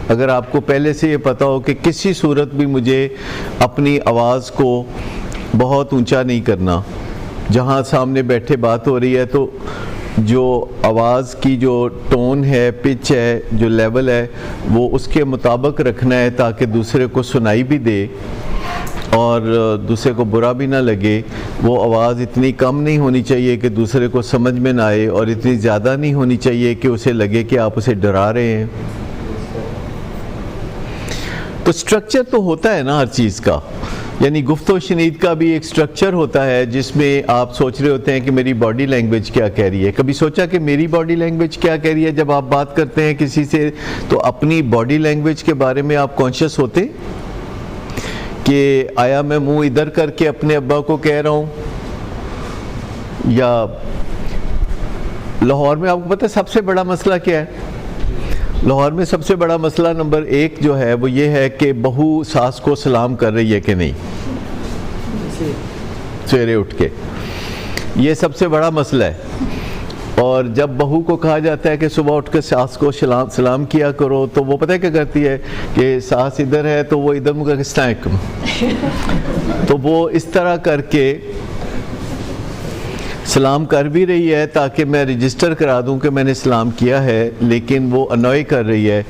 अगर आपको पहले से ये पता हो कि किसी सूरत भी मुझे अपनी आवाज़ को बहुत ऊंचा नहीं करना, जहाँ सामने बैठे बात हो रही है तो जो आवाज़ की जो टोन है, पिच है, जो लेवल है, वो उसके मुताबिक रखना है ताकि दूसरे को सुनाई भी दे और दूसरे को बुरा भी ना लगे। वो आवाज़ इतनी कम नहीं होनी चाहिए कि दूसरे को समझ में ना आए और इतनी ज़्यादा नहीं होनी चाहिए कि उसे लगे कि आप उसे डरा रहे हैं। तो स्ट्रक्चर तो होता है ना हर चीज़ का, यानी गुफ्तो शनीद का भी एक स्ट्रक्चर होता है जिसमें आप सोच रहे होते हैं कि मेरी बॉडी लैंग्वेज क्या कह रही है। कभी सोचा कि मेरी बॉडी लैंग्वेज क्या कह रही है? जब आप बात करते हैं किसी से तो अपनी बॉडी लैंग्वेज के बारे में आप कॉन्शियस होते कि आया मैं मुंह इधर करके अपने अब्बा को कह रहा हूँ, या लाहौर में आपको पता है सबसे बड़ा मसला क्या है? लाहौर में सबसे बड़ा मसला नंबर 1 जो है वो ये है कि बहू सास को सलाम कर रही है कि नहीं सवेरे उठ के, ये सबसे बड़ा मसला है। और जब बहू को कहा जाता है कि सुबह उठ कर सास को सलाम किया करो, तो वो पता है क्या करती है कि सास इधर है तो वो इधर मुँह करके अस्सलाम तो वो इस तरह करके सलाम कर भी रही है ताकि मैं रजिस्टर करा दूं कि मैंने सलाम किया है, लेकिन वो अनॉय कर रही है।